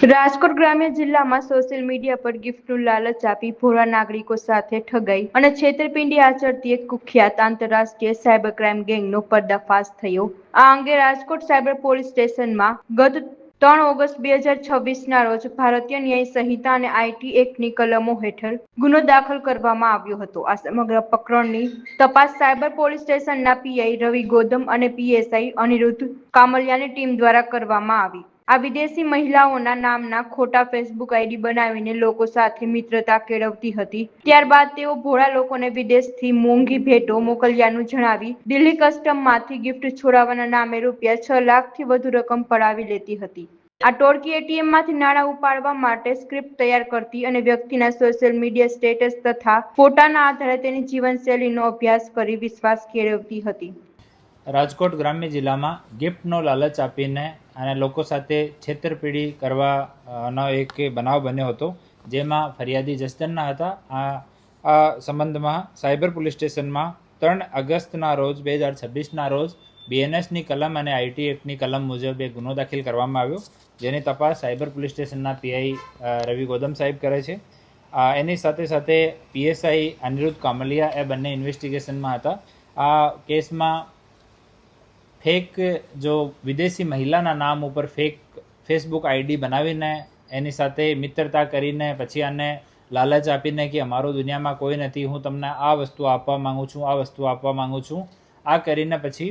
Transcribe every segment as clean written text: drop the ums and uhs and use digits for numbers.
રાજકોટ ગ્રામ્ય જિલ્લામાં social media પર ગિફ્ટનું લાલચ આપી ભોળા નાગરિકો સાથે ઠગાઈ અને છેતરપિંડી આચરતી એક કુખ્યાત આંતરરાષ્ટ્રીય સાયબર ક્રાઇમ ગેંગનો પર્દાફાશ થયો. આ અંગે રાજકોટ સાયબર પોલીસ સ્ટેશનમાં ગત 3 ઓગસ્ટ 2026ના રોજ ભારતીય ન્યાય સંહિતા અને આઈટી એક્ટની કલમો હેઠળ ગુનો દાખલ કરવામાં આવ્યો હતો. આ સમગ્ર પ્રકરણની તપાસ સાયબર પોલીસ સ્ટેશનના પીઆઈ રવિ ગૌતમ અને પીએસઆઈ અનિરુદ્ધ કામલિયાની ટીમ દ્વારા કરવામાં આવી. આ વિદેશી મહિલાઓના નામના ખોટા ફેસબુક આઈડી બનાવીને લોકો સાથે મિત્રતા કેળવતી હતી. ત્યારબાદ તેઓ ભોળા લોકોને વિદેશથી મોંઘી ભેટો મોકલ્યાનું જણાવી દિલ્હી કસ્ટમમાંથી ગિફ્ટ છોડાવવાના નામે રૂપિયા 6 લાખથી વધુ રકમ પડાવી લેતી હતી. આ ટોળકી એટીએમમાંથી નાણાં ઉપાડવા માટે સ્ક્રિપ્ટ તૈયાર કરતી અને વ્યક્તિના સોશિયલ મીડિયા સ્ટેટસ તથા ફોટાના આધારે તેની જીવનશૈલીનો અભ્યાસ કરી વિશ્વાસ કેળવતી હતી. રાજકોટ ગ્રામ્ય જિલ્લામાં ગિફ્ટનો લાલચ આપીને અને લોકો સાથે છેતરપિંડી કરવાનો એક બનાવ બન્યો હતો, જેમાં ફરિયાદી જસદણના હતા. આ સંબંધમાં સાયબર પોલીસ સ્ટેશનમાં 3 ઓગસ્ટના રોજ 2026ના રોજ બીએનએસની કલમ અને આઈટી એક્ટની કલમ મુજબ એક ગુનો દાખલ કરવામાં આવ્યો, જેની તપાસ સાયબર પોલીસ સ્ટેશનના પીઆઈ રવિ ગૌતમ સાહેબ કરે છે. એની સાથે સાથે પીએસઆઈ અનિરુદ્ધ કામલિયા એ બંને ઇન્વેસ્ટિગેશનમાં હતા. આ કેસમાં ફેક જો વિદેશી મહિલાના નામ ઉપર ફેક ફેસબુક આઈડી બનાવીને એની સાથે મિત્રતા કરીને પછી આને લાલચ આપીને કે અમારો દુનિયામાં કોઈ નથી, હું તમને આ વસ્તુ આપવા માંગુ છું, આ વસ્તુ આપવા માંગુ છું, આ કરીને પછી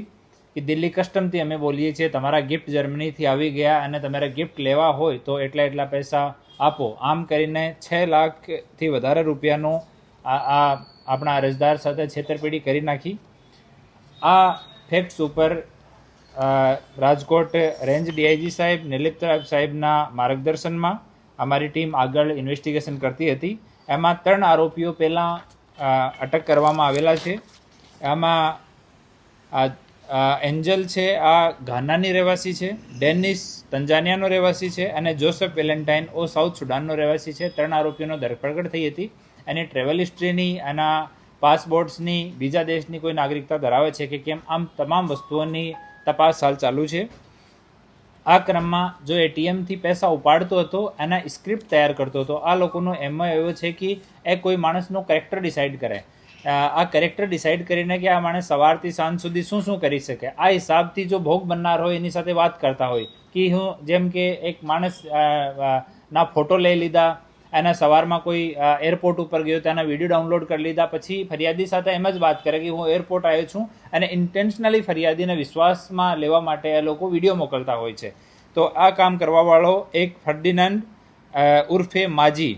કે દિલ્હી કસ્ટમથી અમે બોલીએ છીએ તમારા ગિફ્ટ જર્મનીથી આવી ગયા અને તમારે ગિફ્ટ લેવા હોય તો એટલા પૈસા આપો. આમ કરીને 6 લાખથી વધારે રૂપિયાનો આપણા અરજદાર સાથે છેતરપિંડી કરી નાખી. આ ફેક્ટ્સ ઉપર રાજકોટ રેન્જ ડીઆઈજી સાહેબ નિલિપ સાહેબના માર્ગદર્શનમાં અમારી ટીમ આગળ ઇન્વેસ્ટિગેશન કરતી હતી. એમાં 3 આરોપીઓ પહેલાં અટક કરવામાં આવેલા છે. આમાં એન્જલ છે, આ ઘાનાની રહેવાસી છે, ડેનિસ તંજાનિયાનો રહેવાસી છે અને જોસેફ વેલેન્ટાઇન સાઉથ સુડાનનો રહેવાસી છે. 3 આરોપીઓનો ધરપકડ થઈ હતી. એની ટ્રેવલ હિસ્ટ્રીની, એના પાસપોર્ટ્સની, બીજા દેશની કોઈ નાગરિકતા ધરાવે છે કે કેમ, આમ તમામ વસ્તુઓની તપાસ હાલ ચાલુ છે. આ ક્રમમાં જો એટીએમથી પૈસા ઉપાડતો હતો એના સ્ક્રિપ્ટ તૈયાર કરતો હતો. આ લોકોનો એમ એવો છે કે એ કોઈ માણસનો કેરેક્ટર ડિસાઇડ કરે. આ કેરેક્ટર ડિસાઇડ કરીને કે આ માણસ સવારથી સાંજ સુધી શું કરી શકે, આ હિસાબથી જો ભોગ બનનાર હોય એની સાથે વાત કરતા હોય કે હું જેમ કે એક માણસ ના ફોટો લઈ લીધા, એના સવારમાં કોઈ એરપોર્ટ ઉપર ગયો તેના વિડીયો ડાઉનલોડ કરી લીધા, પછી ફરિયાદી સાથે એમ જ વાત કરે કે હું એરપોર્ટ આવ્યો છું અને ઇન્ટેન્શનલી ફરિયાદીને વિશ્વાસમાં લેવા માટે એ લોકો વિડીયો મોકલતા હોય છે. તો આ કામ કરવાવાળો એક ફર્ડિનાન્ડ ઉર્ફે માજી,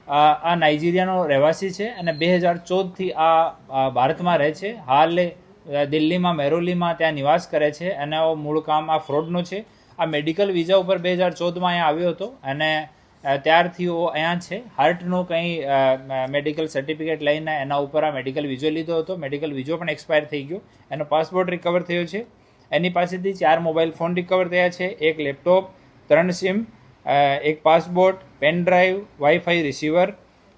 આ નાઇજીરિયાનો રહેવાસી છે અને 2014થી આ ભારતમાં રહે છે. હાલ દિલ્હીમાં મેરોલીમાં ત્યાં નિવાસ કરે છે અને મૂળ કામ આ ફ્રોડનો છે. આ મેડિકલ વિઝા ઉપર 2014માં અહીંયા આવ્યો હતો અને ત્યારથી અહીંયા છે. હાર્ટનું કંઈ મેડિકલ સર્ટિફિકેટ લઈને એના ઉપર આ મેડિકલ વિઝો લીધો હતો. મેડિકલ વિઝો પણ એક્સપાયર થઈ ગયો. એનો પાસપોર્ટ રિકવર થયો છે. એની પાસેથી 4 મોબાઈલ ફોન રિકવર થયા છે, 1 laptop, 3 SIM, 1 passport, pen drive, wifi receiver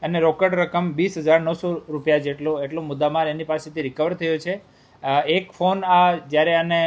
અને રોકડ રકમ 20,900 રૂપિયા એટલો મુદ્દામાલ એની પાસેથી રિકવર થયો છે. એક ફોન જ્યારે આને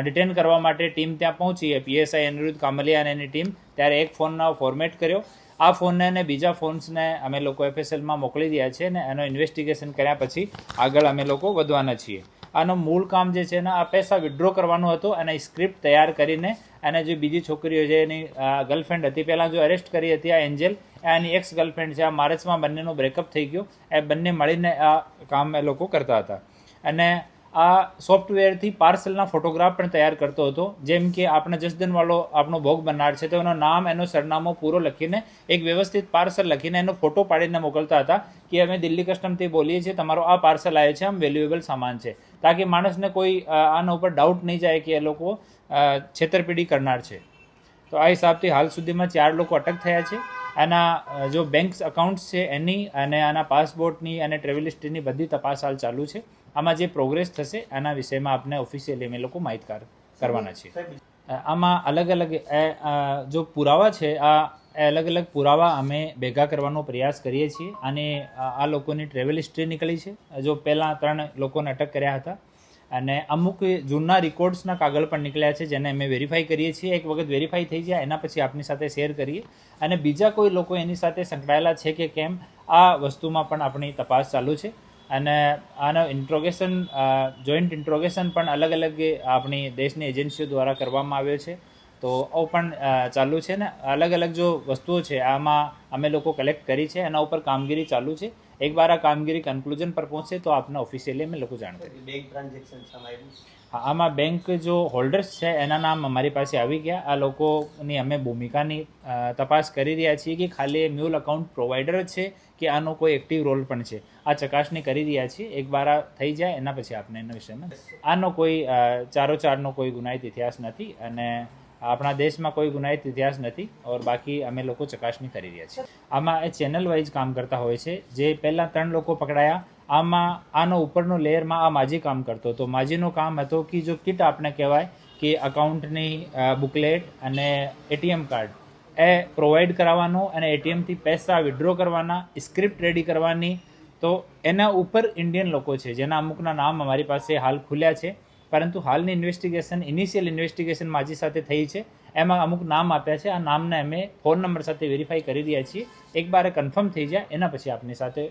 ડિટેન કરવા માટે ટીમ ત્યાં પહોંચી, પીએસઆઈ અનિરુદ્ધ કામલિયા અને એની ટીમ, ત્યારે એક ફોનનો ફોર્મેટ કર્યો. આ ફોનને અને બીજા ફોન્સને અમે લોકો એફએસએલમાં મોકલી દીધા છે અને એનો ઇન્વેસ્ટિગેશન કર્યા પછી આગળ અમે લોકો વધવાના છીએ. આનો મૂળ કામ જે છે ને આ પૈસા વિડ્રો કરવાનો હતો અને સ્ક્રિપ્ટ તૈયાર કરીને અને જે બીજી છોકરીઓ છે એની ગર્લફ્રેન્ડ હતી, પહેલાં જો અરેસ્ટ કરી હતી આ એન્જલ, એની એક્સ ગર્લફ્રેન્ડ છે. આ માર્ચમાં બંનેનો બ્રેકઅપ થઈ ગયો. એ બંને મળીને આ કામ એ લોકો કરતા હતા અને આ સોફ્ટવેરથી પાર્સલના ફોટોગ્રાફ પણ તૈયાર કરતો હતો. જેમ કે આપણે જસદનવાળો આપણો ભોગ બનનાર છે તો એનું નામ, એનો સરનામો પૂરો લખીને એક વ્યવસ્થિત પાર્સલ લખીને એનો ફોટો પાડીને મોકલતા હતા કે અમે દિલ્હી કસ્ટમથી બોલીએ છીએ, તમારો આ પાર્સલ આવ્યો છે, આમ વેલ્યુએબલ સામાન છે, તાકી માણસને કોઈ આના ઉપર ડાઉટ નહીં જાય કે એ લોકો છેતરપિંડી કરનાર છે. તો આ હિસાબથી હાલ સુધીમાં 4 લોકો અટક થયા છે. આના જો બેંક અકાઉન્ટ્સ છે એની અને આના પાસપોર્ટની અને ટ્રેવલ હિસ્ટ્રીની બધી તપાસ હાલ ચાલુ છે. આમાં જે પ્રોગ્રેસ થશે એના વિષયમાં આપને ઓફિશિયલી અમે લોકો માહિતગાર કરવાના છીએ. આમાં અલગ અલગ જો પુરાવા છે, આ અલગ અલગ પુરાવા અમે ભેગા કરવાનો પ્રયાસ કરીએ છીએ અને આ લોકોની ટ્રેવલ હિસ્ટ્રી નીકળી છે. જો પહેલાં 3 લોકોને અટક કર્યા હતા અને અમુક જૂના રેકોર્ડ્સના કાગળ પણ નીકળ્યા છે જેને અમે વેરીફાઈ કરીએ છીએ. એક વખત વેરીફાઈ થઈ જાય એના પછી આપની સાથે શેર કરીએ, અને બીજા કોઈ લોકો એની સાથે સંકળાયેલા છે કે કેમ આ વસ્તુમાં પણ આપણી તપાસ ચાલુ છે. અને આનો ઇન્ટ્રોગેશન જોઈન્ટ ઇન્ટ્રોગેશન પણ અલગ અલગ આપણી દેશની એજન્સીઓ દ્વારા કરવામાં આવ્યો છે. તો એ પણ ચાલુ છે ને અલગ અલગ જો વસ્તુઓ છે આમાં અમે લોકો કલેક્ટ કરી છે, એના ઉપર કામગીરી ચાલુ છે. એક વાર આ કામગીરી કન્ક્લુઝન પર પહોંચે તો આપને ઓફિશિયલી અમે લોકો જાણ કરીએ. બેંક ટ્રાન્ઝેક્શન સમાયેલું છે? હા, આમાં બેંક જો હોલ્ડર્સ છે એના નામ અમારી પાસે આવી ગયા. આ લોકોની અમે ભૂમિકાની તપાસ કરી રહ્યા છીએ કે ખાલી મ્યુલ અકાઉન્ટ પ્રોવાઈડર જ છે કે આનો કોઈ એક્ટિવ રોલ પણ છે. આ ચકાસણી કરી રહ્યા છીએ. એક વાર આ થઈ જાય એના પછી આપણે એના વિષયમાં આનો કોઈ ચારનો કોઈ ગુનાહિત ઇતિહાસ નથી, અને આપણા દેશમાં કોઈ ગુનાહિત ઇતિહાસ નથી. ઓર બાકી અમે લોકો ચકાસણી કરી રહ્યા છીએ. આમાં એ ચેનલ વાઇઝ કામ કરતા હોય છે. જે પહેલાં 3 લોકો પકડાયા, આમાં આનો ઉપરનો લેયરમાં આ માજી કામ કરતો હતો. માજીનું કામ હતો કે જો કિટ આપણે કહેવાય કે અકાઉન્ટની બુકલેટ અને એટીએમ કાર્ડ એ પ્રોવાઈડ કરાવવાનો, અને એટીએમથી પૈસા વિડ્રો કરવાના, સ્ક્રિપ્ટ રેડી કરવાની. તો એના ઉપર ઇન્ડિયન લોકો છે જેના અમુકના નામ અમારી પાસે હાલ ખુલ્યા છે, પરંતુ હાલની ઇન્વેસ્ટિગેશન ઇનિશિયલ ઇન્વેસ્ટિગેશન માજી સાથે થઈ છે. એમાં અમુક નામ આપ્યા છે. આ નામને અમે ફોન નંબર સાથે વેરીફાઈ કરી રહ્યા છીએ. એક બાર કન્ફર્મ થઈ જાય એના પછી આપની સાથે